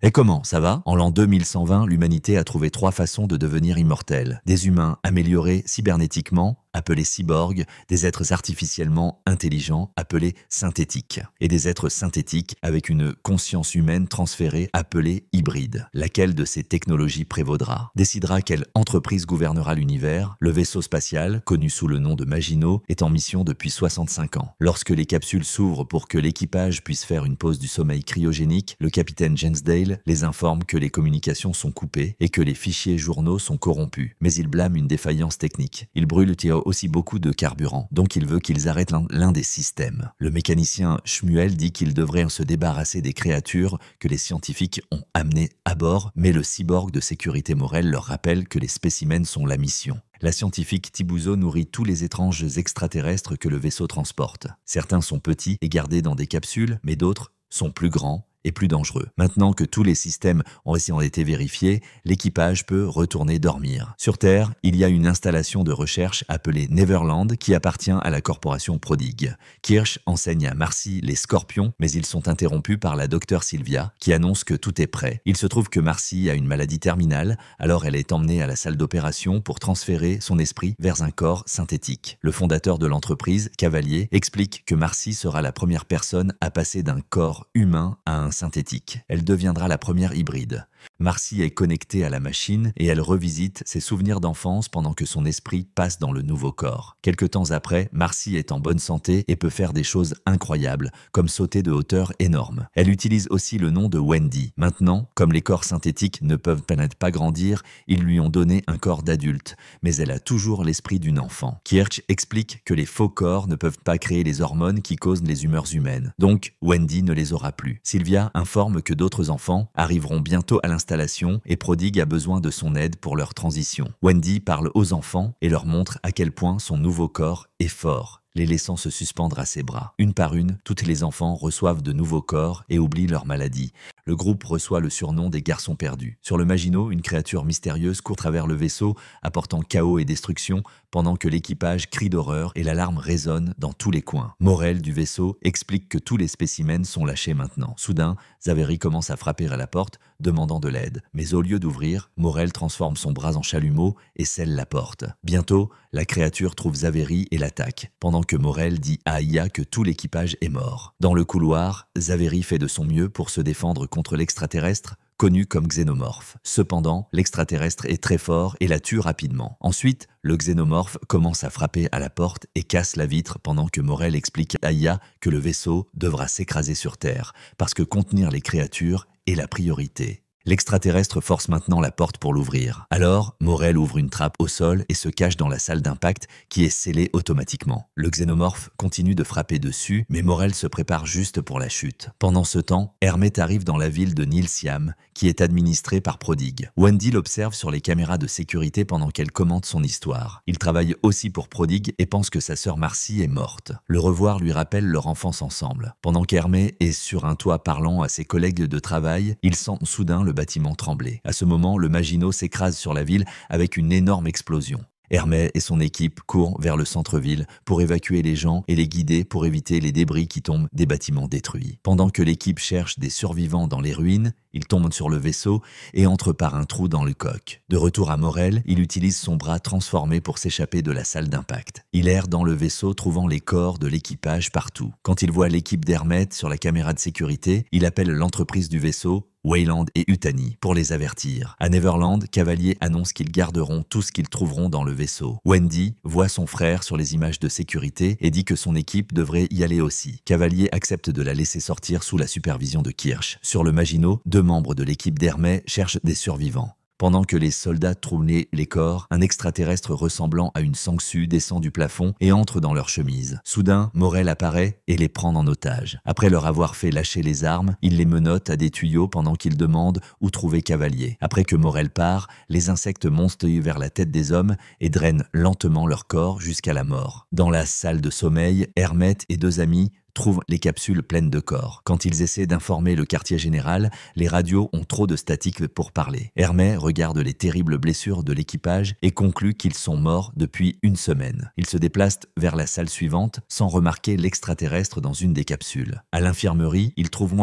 Et comment, ça va? En l'an 2120, l'humanité a trouvé 3 façons de devenir immortels. Des humains améliorés cybernétiquement, appelés cyborgs, des êtres artificiellement intelligents, appelés synthétiques, et des êtres synthétiques avec une conscience humaine transférée, appelée hybride. Laquelle de ces technologies prévaudra? Décidera quelle entreprise gouvernera l'univers. Le vaisseau spatial, connu sous le nom de Maginot, est en mission depuis 65 ans. Lorsque les capsules s'ouvrent pour que l'équipage puisse faire une pause du sommeil cryogénique, le capitaine Jensdale les informe que les communications sont coupées et que les fichiers journaux sont corrompus. Mais il blâme une défaillance technique. Il brûle aussi beaucoup de carburant, donc il veut qu'ils arrêtent l'un des systèmes. Le mécanicien Shmuel dit qu'il devrait se débarrasser des créatures que les scientifiques ont amenées à bord, mais le cyborg de sécurité Morel leur rappelle que les spécimens sont la mission. La scientifique Tibuzo nourrit tous les étranges extraterrestres que le vaisseau transporte. Certains sont petits et gardés dans des capsules, mais d'autres sont plus grands et plus dangereux. Maintenant que tous les systèmes ont été vérifiés, l'équipage peut retourner dormir. Sur Terre, il y a une installation de recherche appelée Neverland qui appartient à la corporation Prodigue. Kirsch enseigne à Marcy les scorpions, mais ils sont interrompus par la docteure Sylvia qui annonce que tout est prêt. Il se trouve que Marcy a une maladie terminale, alors elle est emmenée à la salle d'opération pour transférer son esprit vers un corps synthétique. Le fondateur de l'entreprise, Cavalier, explique que Marcy sera la première personne à passer d'un corps humain à un synthétique. Elle deviendra la première hybride. Marcy est connectée à la machine et elle revisite ses souvenirs d'enfance pendant que son esprit passe dans le nouveau corps. Quelque temps après, Marcy est en bonne santé et peut faire des choses incroyables, comme sauter de hauteur énorme. Elle utilise aussi le nom de Wendy. Maintenant, comme les corps synthétiques ne peuvent pas grandir, ils lui ont donné un corps d'adulte, mais elle a toujours l'esprit d'une enfant. Kirsch explique que les faux corps ne peuvent pas créer les hormones qui causent les humeurs humaines. Donc, Wendy ne les aura plus. Sylvia informe que d'autres enfants arriveront bientôt à l'installation et Prodigue a besoin de son aide pour leur transition. Wendy parle aux enfants et leur montre à quel point son nouveau corps est fort, les laissant se suspendre à ses bras. Une par une, tous les enfants reçoivent de nouveaux corps et oublient leur maladie. Le groupe reçoit le surnom des garçons perdus. Sur le Maginot, une créature mystérieuse court à travers le vaisseau, apportant chaos et destruction, pendant que l'équipage crie d'horreur et l'alarme résonne dans tous les coins. Morel du vaisseau explique que tous les spécimens sont lâchés maintenant. Soudain, Zaveri commence à frapper à la porte, demandant de l'aide. Mais au lieu d'ouvrir, Morel transforme son bras en chalumeau et scelle la porte. Bientôt, la créature trouve Zaveri et l'attaque, pendant que Morel dit à Aya que tout l'équipage est mort. Dans le couloir, Zaveri fait de son mieux pour se défendre contre l'extraterrestre, connu comme xénomorphe. Cependant, l'extraterrestre est très fort et la tue rapidement. Ensuite, le xénomorphe commence à frapper à la porte et casse la vitre pendant que Morel explique à Aya que le vaisseau devra s'écraser sur Terre, parce que contenir les créatures est la priorité. L'extraterrestre force maintenant la porte pour l'ouvrir. Alors, Morel ouvre une trappe au sol et se cache dans la salle d'impact qui est scellée automatiquement. Le xénomorphe continue de frapper dessus, mais Morel se prépare juste pour la chute. Pendant ce temps, Hermet arrive dans la ville de Nilsiam, qui est administrée par Prodigue. Wendy l'observe sur les caméras de sécurité pendant qu'elle commente son histoire. Il travaille aussi pour Prodigue et pense que sa sœur Marcy est morte. Le revoir lui rappelle leur enfance ensemble. Pendant qu'Hermet est sur un toit parlant à ses collègues de travail, il sent soudain le bâtiment trembler. À ce moment, le Maginot s'écrase sur la ville avec une énorme explosion. Hermet et son équipe courent vers le centre-ville pour évacuer les gens et les guider pour éviter les débris qui tombent des bâtiments détruits. Pendant que l'équipe cherche des survivants dans les ruines, il tombe sur le vaisseau et entre par un trou dans le coq. De retour à Morel, il utilise son bras transformé pour s'échapper de la salle d'impact. Il erre dans le vaisseau, trouvant les corps de l'équipage partout. Quand il voit l'équipe d'Hermet sur la caméra de sécurité, il appelle l'entreprise du vaisseau, Wayland et Utani, pour les avertir. À Neverland, Cavalier annonce qu'ils garderont tout ce qu'ils trouveront dans le vaisseau. Wendy voit son frère sur les images de sécurité et dit que son équipe devrait y aller aussi. Cavalier accepte de la laisser sortir sous la supervision de Kirsch. Sur le Maginot, 2 membres de l'équipe d'Hermet cherchent des survivants. Pendant que les soldats trouvent les corps, un extraterrestre ressemblant à une sangsue descend du plafond et entre dans leur chemise. Soudain, Morel apparaît et les prend en otage. Après leur avoir fait lâcher les armes, il les menotte à des tuyaux pendant qu'ils demandent où trouver Cavalier. Après que Morel part, les insectes montent vers la tête des hommes et drainent lentement leur corps jusqu'à la mort. Dans la salle de sommeil, Hermet et 2 amis trouvent les capsules pleines de corps. Quand ils essaient d'informer le quartier général, les radios ont trop de statique pour parler. Hermé regarde les terribles blessures de l'équipage et conclut qu'ils sont morts depuis une semaine. Il se déplace vers la salle suivante sans remarquer l'extraterrestre dans une des capsules. À l'infirmerie, il trouve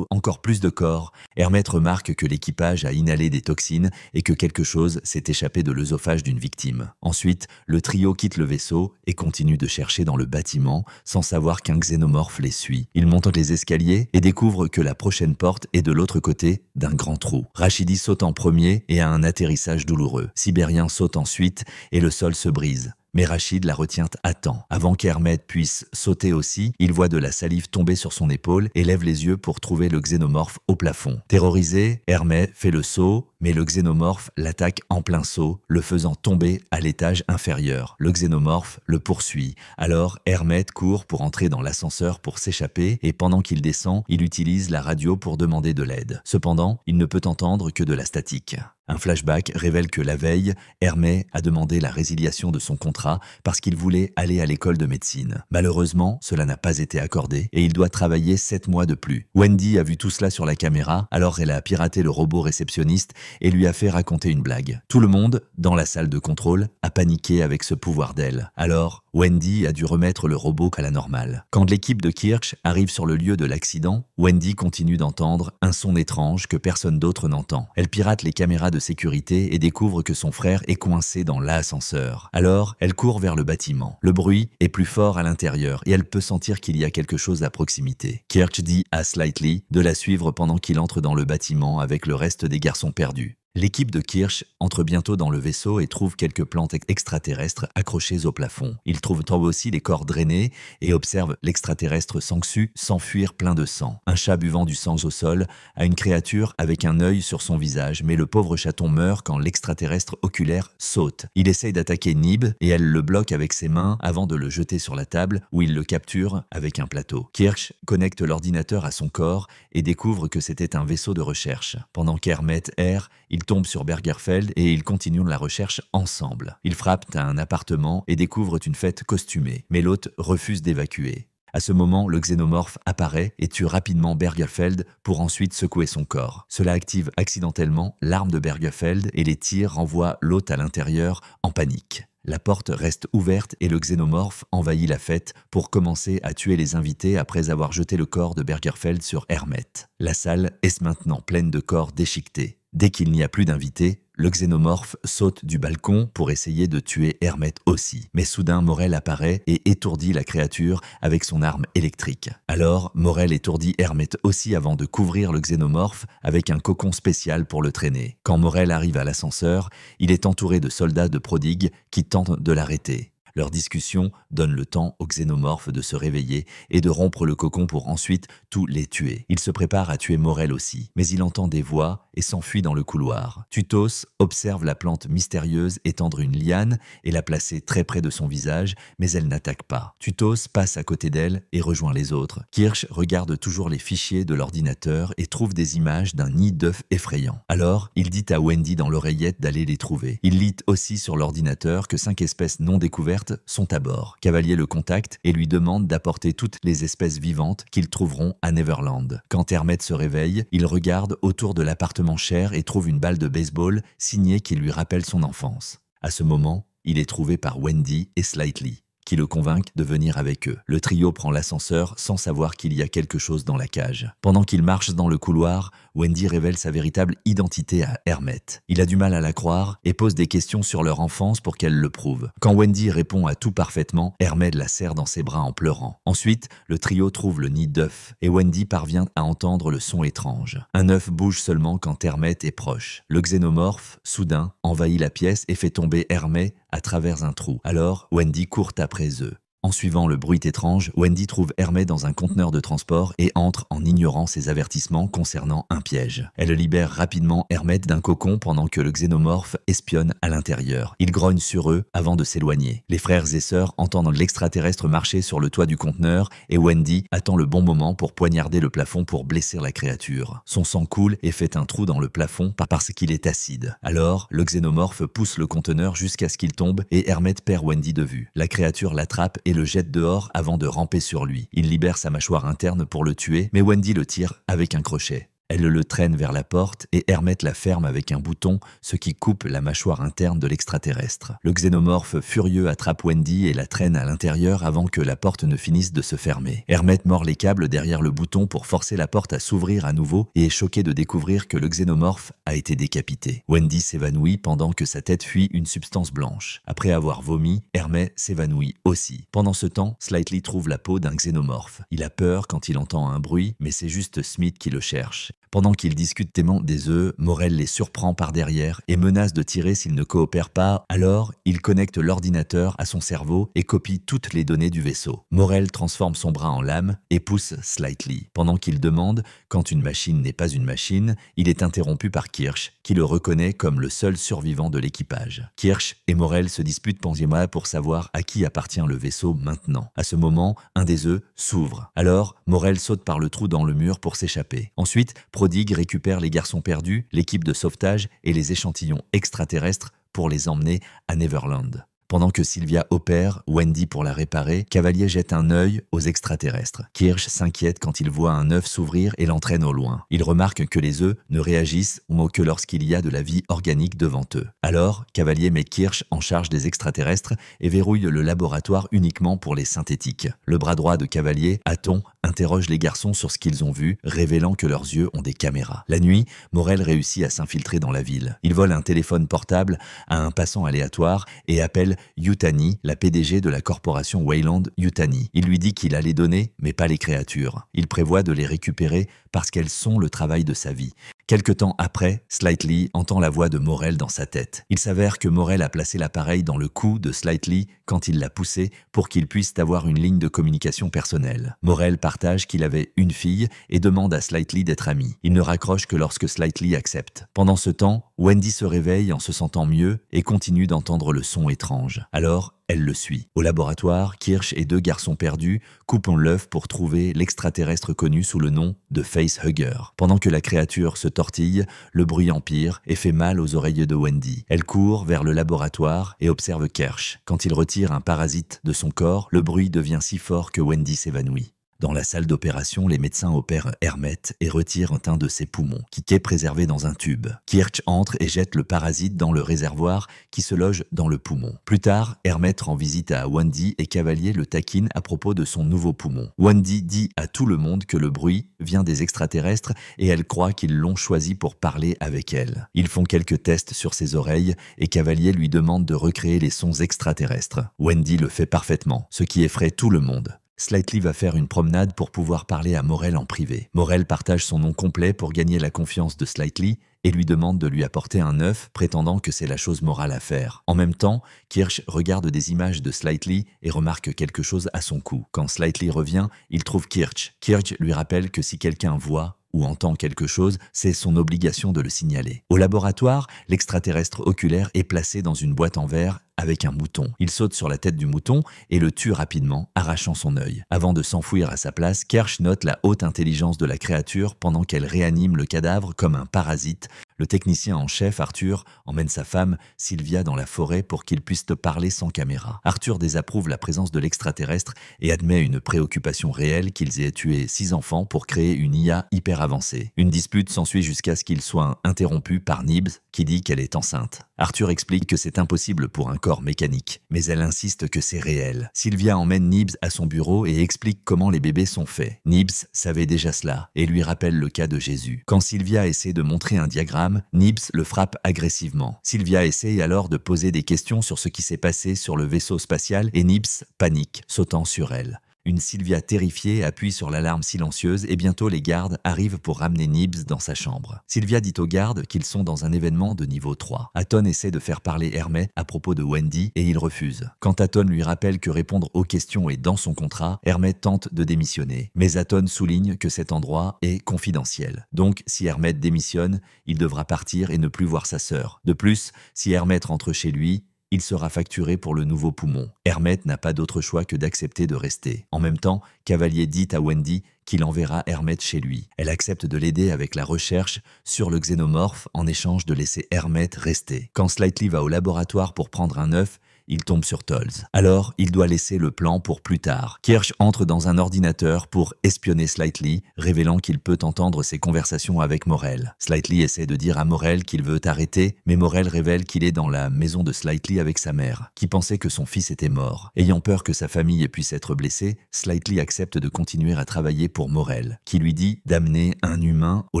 encore plus de corps. Hermé remarque que l'équipage a inhalé des toxines et que quelque chose s'est échappé de l'œsophage d'une victime. Ensuite, le trio quitte le vaisseau et continue de chercher dans le bâtiment sans savoir qu'un xénomorphe les suit. Ils montent les escaliers et découvrent que la prochaine porte est de l'autre côté d'un grand trou. Rachidi saute en premier et a un atterrissage douloureux. Sibérien saute ensuite et le sol se brise. Mais Rachid la retient à temps. Avant qu'Hermé puisse sauter aussi, il voit de la salive tomber sur son épaule et lève les yeux pour trouver le xénomorphe au plafond. Terrorisé, Hermé fait le saut, mais le xénomorphe l'attaque en plein saut, le faisant tomber à l'étage inférieur. Le xénomorphe le poursuit. Alors Hermé court pour entrer dans l'ascenseur pour s'échapper et pendant qu'il descend, il utilise la radio pour demander de l'aide. Cependant, il ne peut entendre que de la statique. Un flashback révèle que la veille, Hermé a demandé la résiliation de son contrat parce qu'il voulait aller à l'école de médecine. Malheureusement, cela n'a pas été accordé et il doit travailler 7 mois de plus. Wendy a vu tout cela sur la caméra, alors elle a piraté le robot réceptionniste et lui a fait raconter une blague. Tout le monde, dans la salle de contrôle, a paniqué avec ce pouvoir d'elle. Alors, Wendy a dû remettre le robot à la normale. Quand l'équipe de Kirsch arrive sur le lieu de l'accident, Wendy continue d'entendre un son étrange que personne d'autre n'entend. Elle pirate les caméras de sécurité et découvre que son frère est coincé dans l'ascenseur. Alors, elle court vers le bâtiment. Le bruit est plus fort à l'intérieur et elle peut sentir qu'il y a quelque chose à proximité. Kirsch dit à Slightly de la suivre pendant qu'il entre dans le bâtiment avec le reste des garçons perdus. L'équipe de Kirsch entre bientôt dans le vaisseau et trouve quelques plantes extraterrestres accrochées au plafond. Ils trouvent aussi les corps drainés et observent l'extraterrestre Sangsu s'enfuir plein de sang. Un chat buvant du sang au sol a une créature avec un œil sur son visage, mais le pauvre chaton meurt quand l'extraterrestre oculaire saute. Il essaye d'attaquer Nib et elle le bloque avec ses mains avant de le jeter sur la table où il le capture avec un plateau. Kirsch connecte l'ordinateur à son corps et découvre que c'était un vaisseau de recherche. Pendant qu'Hermé erre, il tombe sur Bergerfeld et ils continuent la recherche ensemble. Ils frappent à un appartement et découvrent une fête costumée, mais l'hôte refuse d'évacuer. À ce moment, le xénomorphe apparaît et tue rapidement Bergerfeld pour ensuite secouer son corps. Cela active accidentellement l'arme de Bergerfeld et les tirs renvoient l'hôte à l'intérieur en panique. La porte reste ouverte et le xénomorphe envahit la fête pour commencer à tuer les invités après avoir jeté le corps de Bergerfeld sur Hermé. La salle est maintenant pleine de corps déchiquetés. Dès qu'il n'y a plus d'invités, le xénomorphe saute du balcon pour essayer de tuer Hermé aussi. Mais soudain, Morel apparaît et étourdit la créature avec son arme électrique. Alors, Morel étourdit Hermé aussi avant de couvrir le xénomorphe avec un cocon spécial pour le traîner. Quand Morel arrive à l'ascenseur, il est entouré de soldats de prodigue qui tentent de l'arrêter. Leur discussion donne le temps au xénomorphe de se réveiller et de rompre le cocon pour ensuite tous les tuer. Il se prépare à tuer Morel aussi, mais il entend des voix et s'enfuit dans le couloir. Tutos observe la plante mystérieuse étendre une liane et la placer très près de son visage, mais elle n'attaque pas. Tutos passe à côté d'elle et rejoint les autres. Kirsch regarde toujours les fichiers de l'ordinateur et trouve des images d'un nid d'œufs effrayant. Alors, il dit à Wendy dans l'oreillette d'aller les trouver. Il lit aussi sur l'ordinateur que 5 espèces non découvertes sont à bord. Cavalier le contacte et lui demande d'apporter toutes les espèces vivantes qu'ils trouveront à Neverland. Quand Hermé se réveille, il regarde autour de l'appartement cher et trouve une balle de baseball signée qui lui rappelle son enfance. À ce moment, il est trouvé par Wendy et Slightly, qui le convainquent de venir avec eux. Le trio prend l'ascenseur sans savoir qu'il y a quelque chose dans la cage. Pendant qu'ils marchent dans le couloir, Wendy révèle sa véritable identité à Hermé. Il a du mal à la croire et pose des questions sur leur enfance pour qu'elle le prouve. Quand Wendy répond à tout parfaitement, Hermé la serre dans ses bras en pleurant. Ensuite, le trio trouve le nid d'œufs et Wendy parvient à entendre le son étrange. Un œuf bouge seulement quand Hermé est proche. Le xénomorphe, soudain, envahit la pièce et fait tomber Hermé à travers un trou. Alors, Wendy court après eux. En suivant le bruit étrange, Wendy trouve Hermé dans un conteneur de transport et entre en ignorant ses avertissements concernant un piège. Elle libère rapidement Hermé d'un cocon pendant que le xénomorphe espionne à l'intérieur. Il grogne sur eux avant de s'éloigner. Les frères et sœurs entendent l'extraterrestre marcher sur le toit du conteneur et Wendy attend le bon moment pour poignarder le plafond pour blesser la créature. Son sang coule et fait un trou dans le plafond parce qu'il est acide. Alors, le xénomorphe pousse le conteneur jusqu'à ce qu'il tombe et Hermé perd Wendy de vue. La créature l'attrape et le jette dehors avant de ramper sur lui. Il libère sa mâchoire interne pour le tuer, mais Wendy le tire avec un crochet. Elle le traîne vers la porte et Hermette la ferme avec un bouton, ce qui coupe la mâchoire interne de l'extraterrestre. Le xénomorphe furieux attrape Wendy et la traîne à l'intérieur avant que la porte ne finisse de se fermer. Hermette mord les câbles derrière le bouton pour forcer la porte à s'ouvrir à nouveau et est choqué de découvrir que le xénomorphe a été décapité. Wendy s'évanouit pendant que sa tête fuit une substance blanche. Après avoir vomi, Hermette s'évanouit aussi. Pendant ce temps, Slightly trouve la peau d'un xénomorphe. Il a peur quand il entend un bruit, mais c'est juste Smith qui le cherche. Pendant qu'ils discutent des œufs, Morel les surprend par derrière et menace de tirer s'ils ne coopèrent pas. Alors, il connecte l'ordinateur à son cerveau et copie toutes les données du vaisseau. Morel transforme son bras en lame et pousse Slightly. Pendant qu'il demande quand une machine n'est pas une machine, il est interrompu par Kirsch, qui le reconnaît comme le seul survivant de l'équipage. Kirsch et Morel se disputent pensément pour savoir à qui appartient le vaisseau maintenant. À ce moment, un des œufs s'ouvre. Alors, Morel saute par le trou dans le mur pour s'échapper. Ensuite, Prodigue récupère les garçons perdus, l'équipe de sauvetage et les échantillons extraterrestres pour les emmener à Neverland. Pendant que Sylvia opère Wendy pour la réparer, Cavalier jette un œil aux extraterrestres. Kirsch s'inquiète quand il voit un œuf s'ouvrir et l'entraîne au loin. Il remarque que les œufs ne réagissent que lorsqu'il y a de la vie organique devant eux. Alors, Cavalier met Kirsch en charge des extraterrestres et verrouille le laboratoire uniquement pour les synthétiques. Le bras droit de Cavalier, Aton, interroge les garçons sur ce qu'ils ont vu, révélant que leurs yeux ont des caméras. La nuit, Morel réussit à s'infiltrer dans la ville. Il vole un téléphone portable à un passant aléatoire et appelle Yutani, la PDG de la corporation Weyland Yutani. Il lui dit qu'il a les données, mais pas les créatures. Il prévoit de les récupérer parce qu'elles sont le travail de sa vie. Quelque temps après, Slightly entend la voix de Morel dans sa tête. Il s'avère que Morel a placé l'appareil dans le cou de Slightly quand il l'a poussé pour qu'il puisse avoir une ligne de communication personnelle. Morel partage qu'il avait une fille et demande à Slightly d'être ami. Il ne raccroche que lorsque Slightly accepte. Pendant ce temps, Wendy se réveille en se sentant mieux et continue d'entendre le son étrange. Alors, elle le suit. Au laboratoire, Kirsch et deux garçons perdus coupent l'œuf pour trouver l'extraterrestre connu sous le nom de Facehugger. Pendant que la créature se tortille, le bruit empire et fait mal aux oreilles de Wendy. Elle court vers le laboratoire et observe Kirsch. Quand il retire un parasite de son corps, le bruit devient si fort que Wendy s'évanouit. Dans la salle d'opération, les médecins opèrent Hermette et retirent un de ses poumons, qui est préservé dans un tube. Kirsch entre et jette le parasite dans le réservoir qui se loge dans le poumon. Plus tard, Hermette rend visite à Wendy et Cavalier le taquine à propos de son nouveau poumon. Wendy dit à tout le monde que le bruit vient des extraterrestres et elle croit qu'ils l'ont choisi pour parler avec elle. Ils font quelques tests sur ses oreilles et Cavalier lui demande de recréer les sons extraterrestres. Wendy le fait parfaitement, ce qui effraie tout le monde. Slightly va faire une promenade pour pouvoir parler à Morel en privé. Morel partage son nom complet pour gagner la confiance de Slightly et lui demande de lui apporter un œuf, prétendant que c'est la chose morale à faire. En même temps, Kirsch regarde des images de Slightly et remarque quelque chose à son cou. Quand Slightly revient, il trouve Kirsch. Kirsch lui rappelle que si quelqu'un voit ou entend quelque chose, c'est son obligation de le signaler. Au laboratoire, l'extraterrestre oculaire est placé dans une boîte en verre avec un mouton. Il saute sur la tête du mouton et le tue rapidement, arrachant son œil. Avant de s'enfouir à sa place, Kirsch note la haute intelligence de la créature pendant qu'elle réanime le cadavre comme un parasite. Le technicien en chef, Arthur, emmène sa femme, Sylvia, dans la forêt pour qu'ils puissent parler sans caméra. Arthur désapprouve la présence de l'extraterrestre et admet une préoccupation réelle qu'ils aient tué 6 enfants pour créer une IA hyper avancée. Une dispute s'ensuit jusqu'à ce qu'il soit interrompu par Nibs, qui dit qu'elle est enceinte. Arthur explique que c'est impossible pour un corps mécanique, mais elle insiste que c'est réel. Sylvia emmène Nibs à son bureau et explique comment les bébés sont faits. Nibs savait déjà cela et lui rappelle le cas de Jésus. Quand Sylvia essaie de montrer un diagramme, Nibs le frappe agressivement. Sylvia essaie alors de poser des questions sur ce qui s'est passé sur le vaisseau spatial et Nibs panique, sautant sur elle. Une Sylvia terrifiée appuie sur l'alarme silencieuse et bientôt les gardes arrivent pour ramener Nibs dans sa chambre. Sylvia dit aux gardes qu'ils sont dans un événement de niveau 3. Aton essaie de faire parler Hermette à propos de Wendy et il refuse. Quand Aton lui rappelle que répondre aux questions est dans son contrat, Hermette tente de démissionner. Mais Aton souligne que cet endroit est confidentiel. Donc si Hermette démissionne, il devra partir et ne plus voir sa sœur. De plus, si Hermette rentre chez lui, il sera facturé pour le nouveau poumon. Hermette n'a pas d'autre choix que d'accepter de rester. En même temps, Cavalier dit à Wendy qu'il enverra Hermette chez lui. Elle accepte de l'aider avec la recherche sur le xénomorphe en échange de laisser Hermette rester. Quand Slightly va au laboratoire pour prendre un œuf, il tombe sur Tolls. Alors, il doit laisser le plan pour plus tard. Kirsch entre dans un ordinateur pour espionner Slightly, révélant qu'il peut entendre ses conversations avec Morell. Slightly essaie de dire à Morell qu'il veut arrêter, mais Morell révèle qu'il est dans la maison de Slightly avec sa mère, qui pensait que son fils était mort. Ayant peur que sa famille puisse être blessée, Slightly accepte de continuer à travailler pour Morell, qui lui dit d'amener un humain au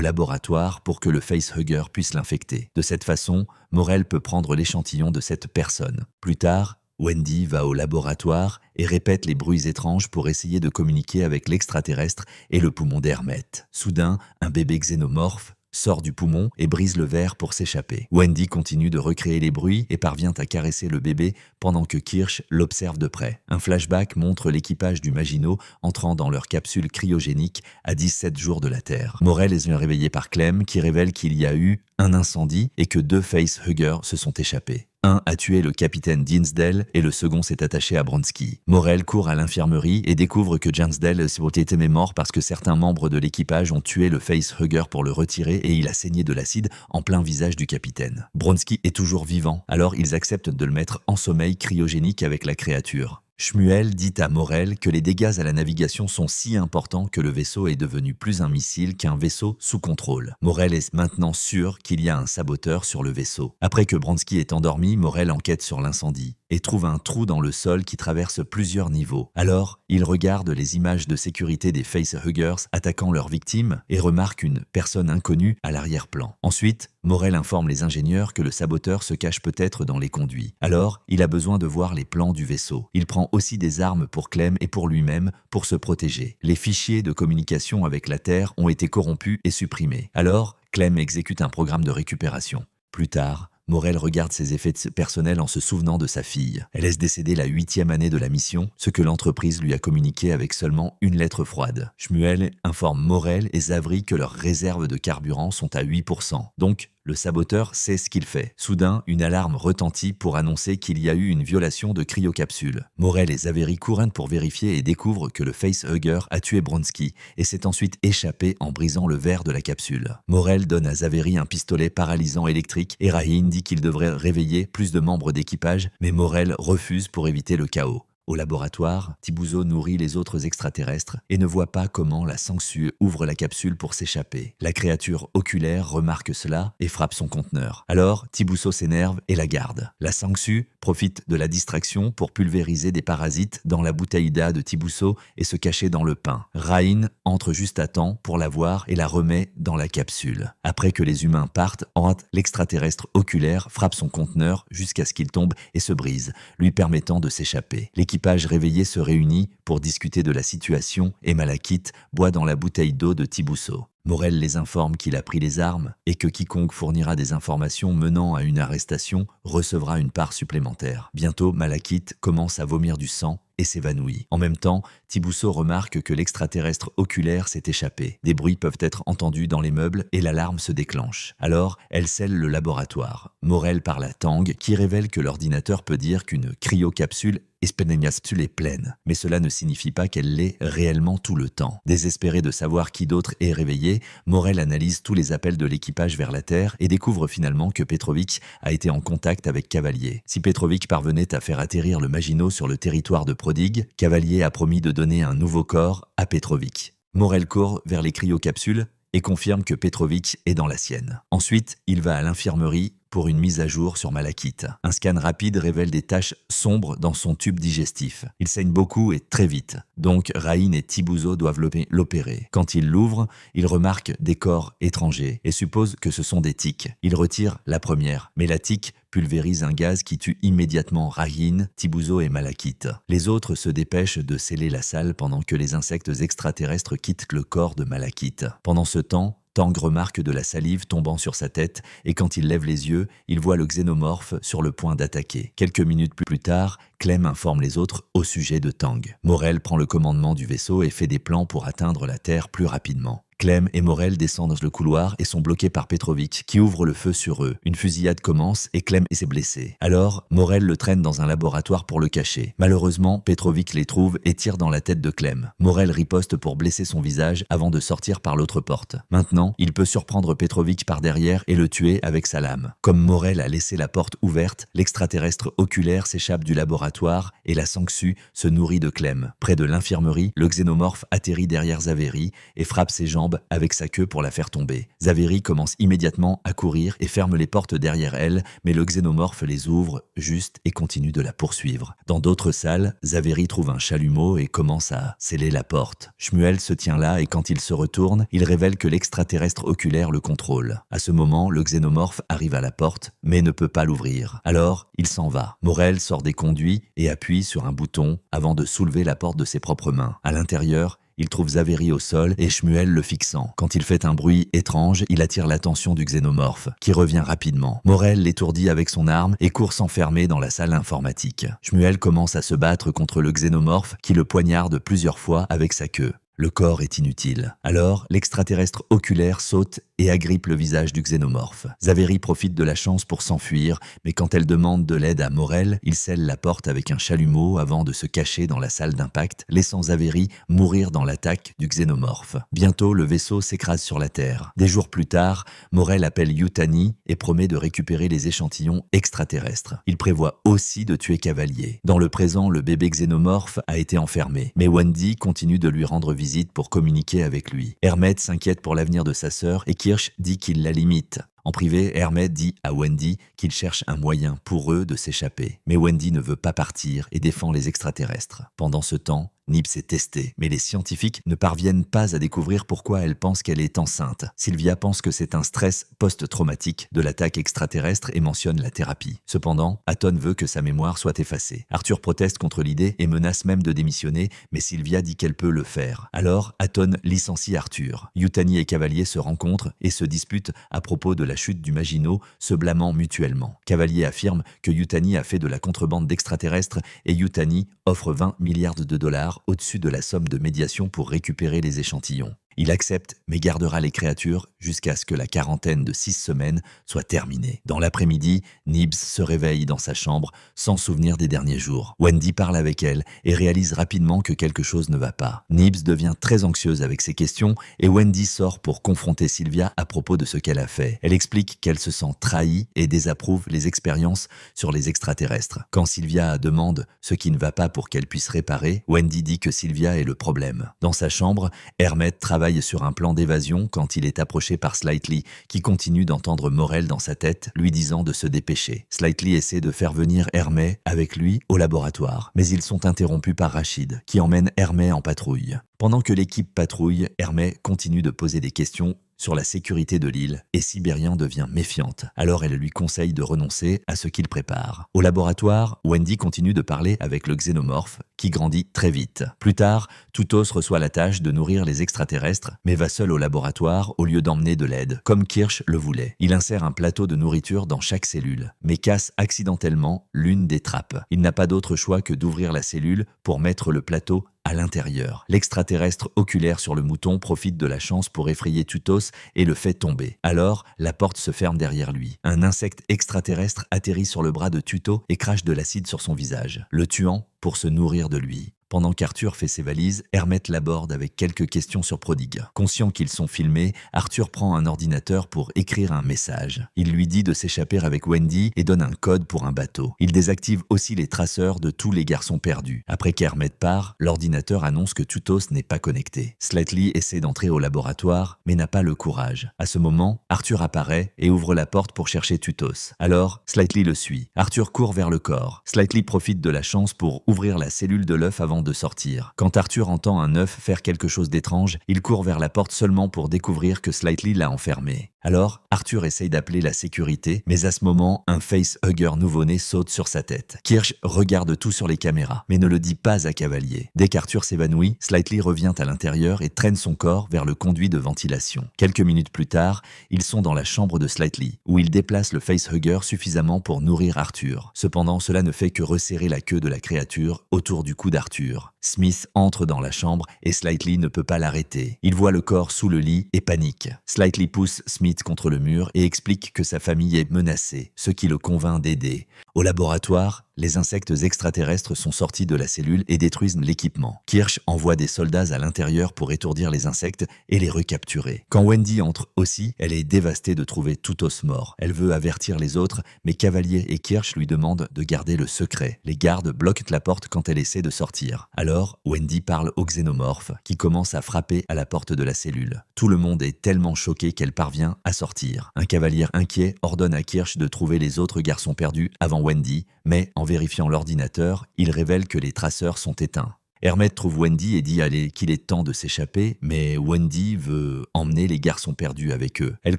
laboratoire pour que le facehugger puisse l'infecter. De cette façon, Morell peut prendre l'échantillon de cette personne. Plus tard, Wendy va au laboratoire et répète les bruits étranges pour essayer de communiquer avec l'extraterrestre et le poumon d'Hermette. Soudain, un bébé xénomorphe sort du poumon et brise le verre pour s'échapper. Wendy continue de recréer les bruits et parvient à caresser le bébé pendant que Kirsch l'observe de près. Un flashback montre l'équipage du Maginot entrant dans leur capsule cryogénique à 17 jours de la Terre. Morell est réveillé par Clem qui révèle qu'il y a eu un incendie et que 2 facehuggers se sont échappés. Un a tué le capitaine Dinsdale et le second s'est attaché à Bronski. Morell court à l'infirmerie et découvre que Dinsdale était mort parce que certains membres de l'équipage ont tué le facehugger pour le retirer et il a saigné de l'acide en plein visage du capitaine. Bronski est toujours vivant, alors ils acceptent de le mettre en sommeil cryogénique avec la créature. Shmuel dit à Morell que les dégâts à la navigation sont si importants que le vaisseau est devenu plus un missile qu'un vaisseau sous contrôle. Morell est maintenant sûr qu'il y a un saboteur sur le vaisseau. Après que Bronski est endormi, Morell enquête sur l'incendie et trouve un trou dans le sol qui traverse plusieurs niveaux. Alors, il regarde les images de sécurité des facehuggers attaquant leurs victimes et remarque une personne inconnue à l'arrière-plan. Ensuite, Morell informe les ingénieurs que le saboteur se cache peut-être dans les conduits. Alors, il a besoin de voir les plans du vaisseau. Il prend aussi des armes pour Clem et pour lui-même pour se protéger. Les fichiers de communication avec la Terre ont été corrompus et supprimés. Alors, Clem exécute un programme de récupération. Plus tard, Morell regarde ses effets personnels en se souvenant de sa fille. Elle est décédée la 8e année de la mission, ce que l'entreprise lui a communiqué avec seulement une lettre froide. Shmuel informe Morell et Zavri que leurs réserves de carburant sont à 8%. Donc, le saboteur sait ce qu'il fait. Soudain, une alarme retentit pour annoncer qu'il y a eu une violation de cryocapsule. Morell et Zaveri courent pour vérifier et découvrent que le facehugger a tué Bronski et s'est ensuite échappé en brisant le verre de la capsule. Morell donne à Zaveri un pistolet paralysant électrique et Rahine dit qu'il devrait réveiller plus de membres d'équipage, mais Morell refuse pour éviter le chaos. Au laboratoire, Tibuzo nourrit les autres extraterrestres et ne voit pas comment la sangsue ouvre la capsule pour s'échapper. La créature oculaire remarque cela et frappe son conteneur. Alors, Tibuzo s'énerve et la garde. La sangsue profite de la distraction pour pulvériser des parasites dans la bouteille d'A de Tibuzo et se cacher dans le pain. Rain entre juste à temps pour la voir et la remet dans la capsule. Après que les humains partent, l'extraterrestre oculaire frappe son conteneur jusqu'à ce qu'il tombe et se brise, lui permettant de s'échapper. L'équipage réveillé se réunit pour discuter de la situation et Malakith boit dans la bouteille d'eau de Tibuzo. Morell les informe qu'il a pris les armes et que quiconque fournira des informations menant à une arrestation recevra une part supplémentaire. Bientôt, Malakith commence à vomir du sang et s'évanouit. En même temps, Tibuzo remarque que l'extraterrestre oculaire s'est échappé. Des bruits peuvent être entendus dans les meubles et l'alarme se déclenche. Alors, elle scelle le laboratoire. Morell parle à Tang qui révèle que l'ordinateur peut dire qu'une cryocapsule est pleine, mais cela ne signifie pas qu'elle l'est réellement tout le temps. Désespéré de savoir qui d'autre est réveillé, Morell analyse tous les appels de l'équipage vers la Terre et découvre finalement que Petrovic a été en contact avec Cavalier. Si Petrovic parvenait à faire atterrir le Maginot sur le territoire de Prodigue, Cavalier a promis de donner un nouveau corps à Petrovic. Morell court vers les cryocapsules et confirme que Petrovic est dans la sienne. Ensuite, il va à l'infirmerie pour une mise à jour sur Malakith. Un scan rapide révèle des taches sombres dans son tube digestif. Il saigne beaucoup et très vite, donc Rain et Tibuzo doivent l'opérer. Quand il l'ouvre, il remarque des corps étrangers et suppose que ce sont des tiques. Il retire la première, mais la tique pulvérise un gaz qui tue immédiatement Rahin, Tibuzo et Malakith. Les autres se dépêchent de sceller la salle pendant que les insectes extraterrestres quittent le corps de Malakith. Pendant ce temps, Tang remarque de la salive tombant sur sa tête et quand il lève les yeux, il voit le xénomorphe sur le point d'attaquer. Quelques minutes plus tard, Clem informe les autres au sujet de Tang. Morell prend le commandement du vaisseau et fait des plans pour atteindre la Terre plus rapidement. Clem et Morel descendent le couloir et sont bloqués par Petrovic qui ouvre le feu sur eux. Une fusillade commence et Clem est blessé. Alors, Morel le traîne dans un laboratoire pour le cacher. Malheureusement, Petrovic les trouve et tire dans la tête de Clem. Morel riposte pour blesser son visage avant de sortir par l'autre porte. Maintenant, il peut surprendre Petrovic par derrière et le tuer avec sa lame. Comme Morel a laissé la porte ouverte, l'extraterrestre oculaire s'échappe du laboratoire et la sangsue se nourrit de Clem. Près de l'infirmerie, le xénomorphe atterrit derrière Zaveri et frappe ses jambes avec sa queue pour la faire tomber. Zaveri commence immédiatement à courir et ferme les portes derrière elle, mais le xénomorphe les ouvre juste et continue de la poursuivre. Dans d'autres salles, Zaveri trouve un chalumeau et commence à sceller la porte. Shmuel se tient là et quand il se retourne, il révèle que l'extraterrestre oculaire le contrôle. À ce moment, le xénomorphe arrive à la porte, mais ne peut pas l'ouvrir. Alors, il s'en va. Morel sort des conduits et appuie sur un bouton avant de soulever la porte de ses propres mains. À l'intérieur, il trouve Zaveri au sol et Shmuel le fixant. Quand il fait un bruit étrange, il attire l'attention du xénomorphe, qui revient rapidement. Morel l'étourdit avec son arme et court s'enfermer dans la salle informatique. Shmuel commence à se battre contre le xénomorphe qui le poignarde plusieurs fois avec sa queue. Le corps est inutile. Alors, l'extraterrestre oculaire saute et agrippe le visage du xénomorphe. Zaveri profite de la chance pour s'enfuir, mais quand elle demande de l'aide à Morel, il scelle la porte avec un chalumeau avant de se cacher dans la salle d'impact, laissant Zaveri mourir dans l'attaque du xénomorphe. Bientôt, le vaisseau s'écrase sur la Terre. Des jours plus tard, Morel appelle Yutani et promet de récupérer les échantillons extraterrestres. Il prévoit aussi de tuer Cavalier. Dans le présent, le bébé xénomorphe a été enfermé, mais Wendy continue de lui rendre visite pour communiquer avec lui. Hermet s'inquiète pour l'avenir de sa sœur et Kirsch dit qu'il la limite. En privé, Hermet dit à Wendy qu'il cherche un moyen pour eux de s'échapper. Mais Wendy ne veut pas partir et défend les extraterrestres. Pendant ce temps, Nibs est testé, mais les scientifiques ne parviennent pas à découvrir pourquoi elle pense qu'elle est enceinte. Sylvia pense que c'est un stress post-traumatique de l'attaque extraterrestre et mentionne la thérapie. Cependant, Atton veut que sa mémoire soit effacée. Arthur proteste contre l'idée et menace même de démissionner, mais Sylvia dit qu'elle peut le faire. Alors, Atton licencie Arthur. Yutani et Cavalier se rencontrent et se disputent à propos de la chute du Maginot, se blâmant mutuellement. Cavalier affirme que Yutani a fait de la contrebande d'extraterrestres et Yutani offre 20 milliards de dollars au-dessus de la somme de médiation pour récupérer les échantillons. Il accepte, mais gardera les créatures jusqu'à ce que la quarantaine de 6 semaines soit terminée. Dans l'après-midi, Nibs se réveille dans sa chambre sans souvenir des derniers jours. Wendy parle avec elle et réalise rapidement que quelque chose ne va pas. Nibs devient très anxieuse avec ses questions et Wendy sort pour confronter Sylvia à propos de ce qu'elle a fait. Elle explique qu'elle se sent trahie et désapprouve les expériences sur les extraterrestres. Quand Sylvia demande ce qui ne va pas pour qu'elle puisse réparer, Wendy dit que Sylvia est le problème. Dans sa chambre, Hermet travaille sur un plan d'évasion quand il est approché par Slightly, qui continue d'entendre Morel dans sa tête, lui disant de se dépêcher. Slightly essaie de faire venir Hermet avec lui au laboratoire, mais ils sont interrompus par Rachid, qui emmène Hermet en patrouille. Pendant que l'équipe patrouille, Hermet continue de poser des questions sur la sécurité de l'île et Sibérian devient méfiante. Alors elle lui conseille de renoncer à ce qu'il prépare. Au laboratoire, Wendy continue de parler avec le xénomorphe qui grandit très vite. Plus tard, Tutos reçoit la tâche de nourrir les extraterrestres mais va seul au laboratoire au lieu d'emmener de l'aide, comme Kirsch le voulait. Il insère un plateau de nourriture dans chaque cellule, mais casse accidentellement l'une des trappes. Il n'a pas d'autre choix que d'ouvrir la cellule pour mettre le plateau à l'intérieur. L'extraterrestre oculaire sur le mouton profite de la chance pour effrayer Tutos et le fait tomber. Alors, la porte se ferme derrière lui. Un insecte extraterrestre atterrit sur le bras de Tuto et crache de l'acide sur son visage, le tuant pour se nourrir de lui. Pendant qu'Arthur fait ses valises, Hermet l'aborde avec quelques questions sur Prodigue. Conscient qu'ils sont filmés, Arthur prend un ordinateur pour écrire un message. Il lui dit de s'échapper avec Wendy et donne un code pour un bateau. Il désactive aussi les traceurs de tous les garçons perdus. Après qu'Hermet part, l'ordinateur annonce que Tutos n'est pas connecté. Slightly essaie d'entrer au laboratoire, mais n'a pas le courage. À ce moment, Arthur apparaît et ouvre la porte pour chercher Tutos. Alors, Slightly le suit. Arthur court vers le corps. Slightly profite de la chance pour ouvrir la cellule de l'œuf avant de sortir. Quand Arthur entend un œuf faire quelque chose d'étrange, il court vers la porte seulement pour découvrir que Slightly l'a enfermé. Alors, Arthur essaye d'appeler la sécurité, mais à ce moment, un facehugger nouveau-né saute sur sa tête. Kirsch regarde tout sur les caméras, mais ne le dit pas à Cavalier. Dès qu'Arthur s'évanouit, Slightly revient à l'intérieur et traîne son corps vers le conduit de ventilation. Quelques minutes plus tard, ils sont dans la chambre de Slightly, où il déplace le facehugger suffisamment pour nourrir Arthur. Cependant, cela ne fait que resserrer la queue de la créature autour du cou d'Arthur. Smith entre dans la chambre et Slightly ne peut pas l'arrêter. Il voit le corps sous le lit et panique. Slightly pousse Smith contre le mur et explique que sa famille est menacée, ce qui le convainc d'aider. Au laboratoire, les insectes extraterrestres sont sortis de la cellule et détruisent l'équipement. Kirsch envoie des soldats à l'intérieur pour étourdir les insectes et les recapturer. Quand Wendy entre aussi, elle est dévastée de trouver tout os mort. Elle veut avertir les autres, mais Cavalier et Kirsch lui demandent de garder le secret. Les gardes bloquent la porte quand elle essaie de sortir. Alors, Wendy parle au xénomorphe, qui commence à frapper à la porte de la cellule. Tout le monde est tellement choqué qu'elle parvient à sortir. Un cavalier inquiet ordonne à Kirsch de trouver les autres garçons perdus avant Wendy, mais en vérifiant l'ordinateur, il révèle que les traceurs sont éteints. Emmett trouve Wendy et dit qu'il est temps de s'échapper, mais Wendy veut emmener les garçons perdus avec eux. Elle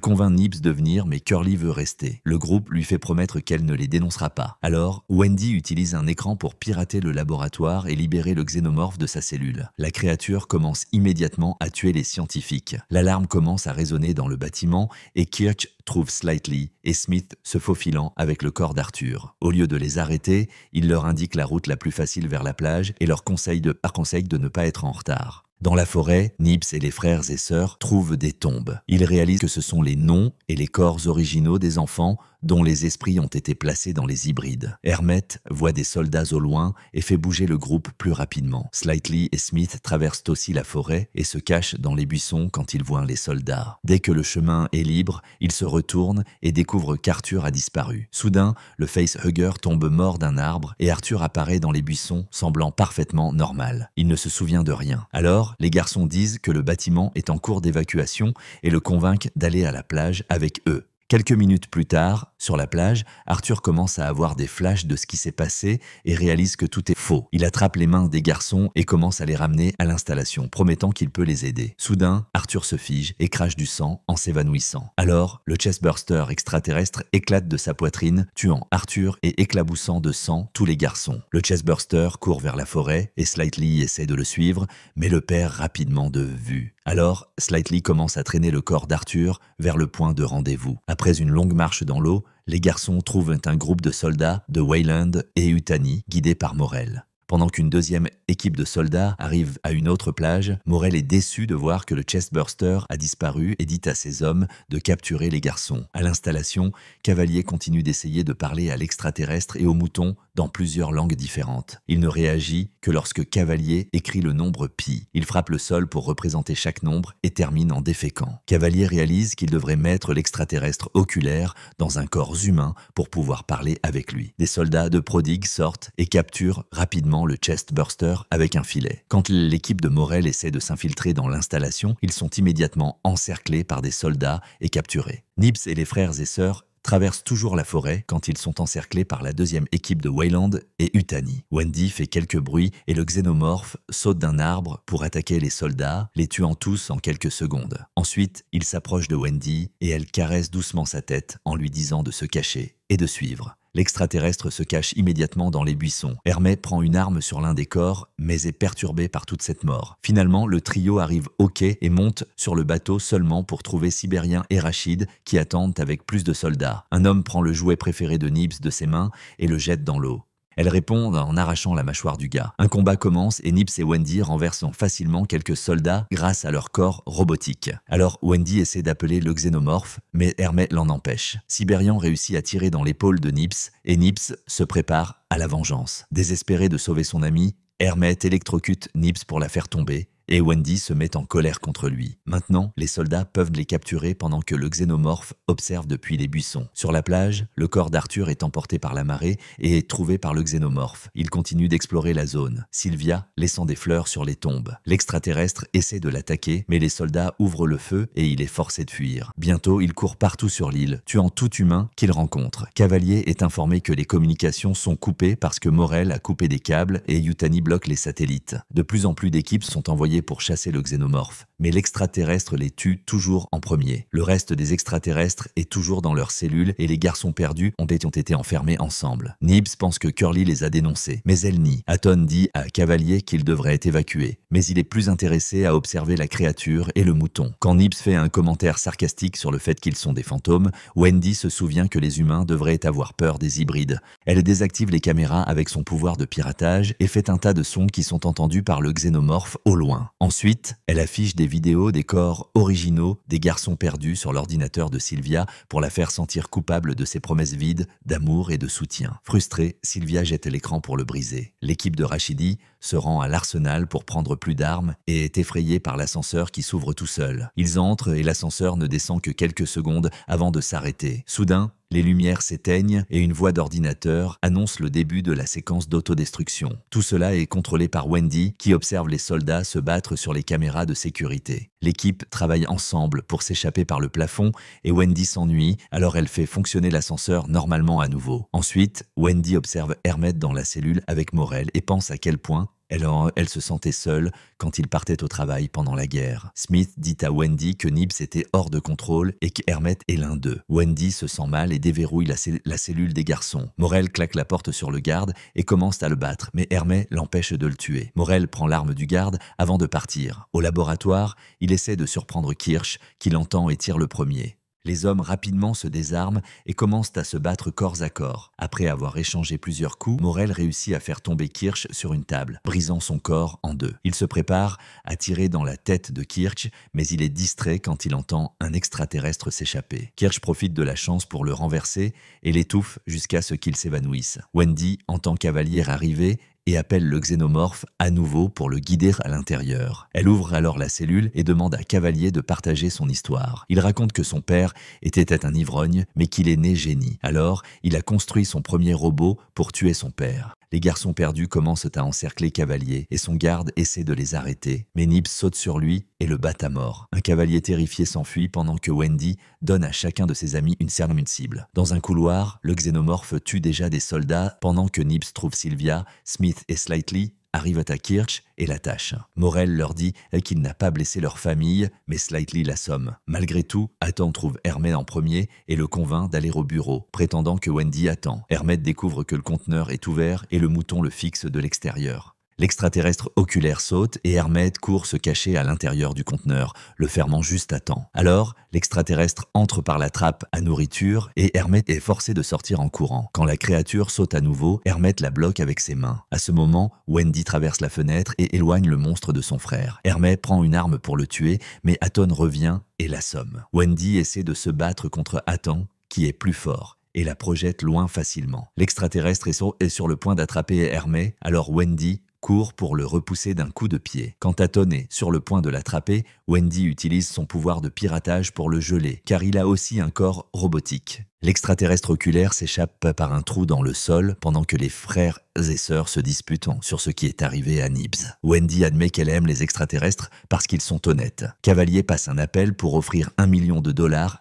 convainc Nibs de venir, mais Curly veut rester. Le groupe lui fait promettre qu'elle ne les dénoncera pas. Alors, Wendy utilise un écran pour pirater le laboratoire et libérer le xénomorphe de sa cellule. La créature commence immédiatement à tuer les scientifiques. L'alarme commence à résonner dans le bâtiment et Kirch trouve Slightly et Smith se faufilant avec le corps d'Arthur. Au lieu de les arrêter, il leur indique la route la plus facile vers la plage et leur conseille de ne pas être en retard. Dans la forêt, Nibs et les frères et sœurs trouvent des tombes. Ils réalisent que ce sont les noms et les corps originaux des enfants dont les esprits ont été placés dans les hybrides. Emmett voit des soldats au loin et fait bouger le groupe plus rapidement. Slightly et Smith traversent aussi la forêt et se cachent dans les buissons quand ils voient les soldats. Dès que le chemin est libre, ils se retournent et découvrent qu'Arthur a disparu. Soudain, le facehugger tombe mort d'un arbre et Arthur apparaît dans les buissons, semblant parfaitement normal. Il ne se souvient de rien. Alors, les garçons disent que le bâtiment est en cours d'évacuation et le convainquent d'aller à la plage avec eux. Quelques minutes plus tard, sur la plage, Arthur commence à avoir des flashs de ce qui s'est passé et réalise que tout est faux. Il attrape les mains des garçons et commence à les ramener à l'installation, promettant qu'il peut les aider. Soudain, Arthur se fige et crache du sang en s'évanouissant. Alors, le chestburster extraterrestre éclate de sa poitrine, tuant Arthur et éclaboussant de sang tous les garçons. Le chestburster court vers la forêt et Slightly essaie de le suivre, mais le perd rapidement de vue. Alors, Slightly commence à traîner le corps d'Arthur vers le point de rendez-vous. Après une longue marche dans l'eau, les garçons trouvent un groupe de soldats de Wayland et Yutani, guidés par Morel. Pendant qu'une deuxième équipe de soldats arrive à une autre plage, Morel est déçu de voir que le chestburster a disparu et dit à ses hommes de capturer les garçons. À l'installation, Cavalier continue d'essayer de parler à l'extraterrestre et aux moutons dans plusieurs langues différentes. Il ne réagit que lorsque Cavalier écrit le nombre pi. Il frappe le sol pour représenter chaque nombre et termine en déféquant. Cavalier réalise qu'il devrait mettre l'extraterrestre oculaire dans un corps humain pour pouvoir parler avec lui. Des soldats de Prodigue sortent et capturent rapidement le chestburster avec un filet. Quand l'équipe de Morel essaie de s'infiltrer dans l'installation, ils sont immédiatement encerclés par des soldats et capturés. Nibs et les frères et sœurs traversent toujours la forêt quand ils sont encerclés par la deuxième équipe de Wayland et Yutani. Wendy fait quelques bruits et le xénomorphe saute d'un arbre pour attaquer les soldats, les tuant tous en quelques secondes. Ensuite, il s'approche de Wendy et elle caresse doucement sa tête en lui disant de se cacher et de suivre. L'extraterrestre se cache immédiatement dans les buissons. Hermès prend une arme sur l'un des corps, mais est perturbé par toute cette mort. Finalement, le trio arrive au quai et monte sur le bateau seulement pour trouver Sibérien et Rachid qui attendent avec plus de soldats. Un homme prend le jouet préféré de Nibs de ses mains et le jette dans l'eau. Elle répond en arrachant la mâchoire du gars. Un combat commence et Nibs et Wendy renversent facilement quelques soldats grâce à leur corps robotique. Alors Wendy essaie d'appeler le xénomorphe, mais Hermès l'en empêche. Sibérian réussit à tirer dans l'épaule de Nibs et Nibs se prépare à la vengeance. Désespéré de sauver son ami, Hermès électrocute Nibs pour la faire tomber. Et Wendy se met en colère contre lui. Maintenant, les soldats peuvent les capturer pendant que le xénomorphe observe depuis les buissons. Sur la plage, le corps d'Arthur est emporté par la marée et est trouvé par le xénomorphe. Il continue d'explorer la zone. Sylvia laissant des fleurs sur les tombes. L'extraterrestre essaie de l'attaquer, mais les soldats ouvrent le feu et il est forcé de fuir. Bientôt, il court partout sur l'île, tuant tout humain qu'il rencontre. Cavalier est informé que les communications sont coupées parce que Morel a coupé des câbles et Yutani bloque les satellites. De plus en plus d'équipes sont envoyées envoyés pour chasser le xénomorphe. Mais l'extraterrestre les tue toujours en premier. Le reste des extraterrestres est toujours dans leurs cellules et les garçons perdus ont été enfermés ensemble. Nibs pense que Curly les a dénoncés, mais elle nie. Atton dit à Cavalier qu'il devrait être évacué, mais il est plus intéressé à observer la créature et le mouton. Quand Nibs fait un commentaire sarcastique sur le fait qu'ils sont des fantômes, Wendy se souvient que les humains devraient avoir peur des hybrides. Elle désactive les caméras avec son pouvoir de piratage et fait un tas de sons qui sont entendus par le xénomorphe au loin. Ensuite, elle affiche des vidéos des corps originaux des garçons perdus sur l'ordinateur de Sylvia pour la faire sentir coupable de ses promesses vides d'amour et de soutien. Frustrée, Sylvia jette l'écran pour le briser. L'équipe de Rashidi se rend à l'arsenal pour prendre plus d'armes et est effrayée par l'ascenseur qui s'ouvre tout seul. Ils entrent et l'ascenseur ne descend que quelques secondes avant de s'arrêter. Soudain, les lumières s'éteignent et une voix d'ordinateur annonce le début de la séquence d'autodestruction. Tout cela est contrôlé par Wendy qui observe les soldats se battre sur les caméras de sécurité. L'équipe travaille ensemble pour s'échapper par le plafond et Wendy s'ennuie, alors elle fait fonctionner l'ascenseur normalement à nouveau. Ensuite, Wendy observe Emmett dans la cellule avec Morel et pense à quel point elle se sentait seule quand il partait au travail pendant la guerre. Smith dit à Wendy que Nibs était hors de contrôle et qu'Emmett est l'un d'eux. Wendy se sent mal et déverrouille la cellule des garçons. Morel claque la porte sur le garde et commence à le battre, mais Emmett l'empêche de le tuer. Morel prend l'arme du garde avant de partir. Au laboratoire, il essaie de surprendre Kirsch, qui l'entend et tire le premier. Les hommes rapidement se désarment et commencent à se battre corps à corps. Après avoir échangé plusieurs coups, Morel réussit à faire tomber Kirsch sur une table, brisant son corps en deux. Il se prépare à tirer dans la tête de Kirsch, mais il est distrait quand il entend un extraterrestre s'échapper. Kirsch profite de la chance pour le renverser et l'étouffe jusqu'à ce qu'il s'évanouisse. Wendy entend Cavalier arriver et appelle le xénomorphe à nouveau pour le guider à l'intérieur. Elle ouvre alors la cellule et demande à Cavalier de partager son histoire. Il raconte que son père était un ivrogne, mais qu'il est né génie. Alors, il a construit son premier robot pour tuer son père. Les garçons perdus commencent à encercler Cavalier et son garde essaie de les arrêter. Mais Nibs saute sur lui et le bat à mort. Un cavalier terrifié s'enfuit pendant que Wendy donne à chacun de ses amis une cible. Dans un couloir, le xénomorphe tue déjà des soldats pendant que Nibs trouve Sylvia, Smith et Slightly arrivent à Kirsch et l'attachent. Morel leur dit qu'il n'a pas blessé leur famille, mais Slightly l'assomme. Malgré tout, Atton trouve Emmett en premier et le convainc d'aller au bureau, prétendant que Wendy attend. Emmett découvre que le conteneur est ouvert et le mouton le fixe de l'extérieur. L'extraterrestre oculaire saute et Emmett court se cacher à l'intérieur du conteneur, le fermant juste à temps. Alors, l'extraterrestre entre par la trappe à nourriture et Emmett est forcé de sortir en courant. Quand la créature saute à nouveau, Emmett la bloque avec ses mains. À ce moment, Wendy traverse la fenêtre et éloigne le monstre de son frère. Emmett prend une arme pour le tuer, mais Atton revient et l'assomme. Wendy essaie de se battre contre Atton, qui est plus fort, et la projette loin facilement. L'extraterrestre est sur le point d'attraper Emmett, alors Wendy court pour le repousser d'un coup de pied. Quand Atton est sur le point de l'attraper, Wendy utilise son pouvoir de piratage pour le geler, car il a aussi un corps robotique. L'extraterrestre oculaire s'échappe par un trou dans le sol pendant que les frères et sœurs se disputent sur ce qui est arrivé à Nibs. Wendy admet qu'elle aime les extraterrestres parce qu'ils sont honnêtes. Cavalier passe un appel pour offrir $1 million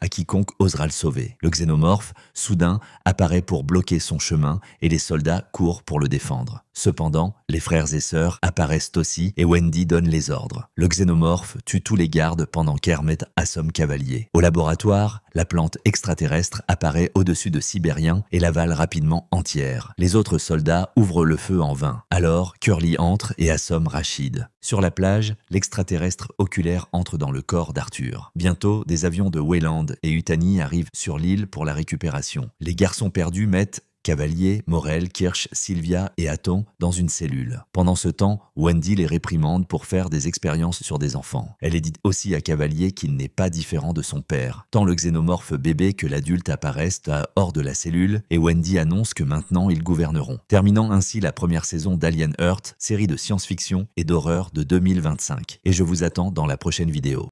à quiconque osera le sauver. Le xénomorphe, soudain, apparaît pour bloquer son chemin et les soldats courent pour le défendre. Cependant, les frères et sœurs apparaissent aussi et Wendy donne les ordres. Le xénomorphe tue tous les gardes pendant qu'Emmett assomme Cavalier. Au laboratoire, la plante extraterrestre apparaît au-dessus de Sibérien et l'avale rapidement entière. Les autres soldats ouvrent le feu en vain. Alors, Curly entre et assomme Rashid. Sur la plage, l'extraterrestre oculaire entre dans le corps d'Arthur. Bientôt, des avions de Weyland et Utani arrivent sur l'île pour la récupération. Les garçons perdus mettent Cavalier, Morel, Kirsch, Sylvia et Atton dans une cellule. Pendant ce temps, Wendy les réprimande pour faire des expériences sur des enfants. Elle dit aussi à Cavalier qu'il n'est pas différent de son père. Tant le xénomorphe bébé que l'adulte apparaissent hors de la cellule et Wendy annonce que maintenant ils gouverneront. Terminant ainsi la première saison d'Alien Earth, série de science-fiction et d'horreur de 2025. Et je vous attends dans la prochaine vidéo.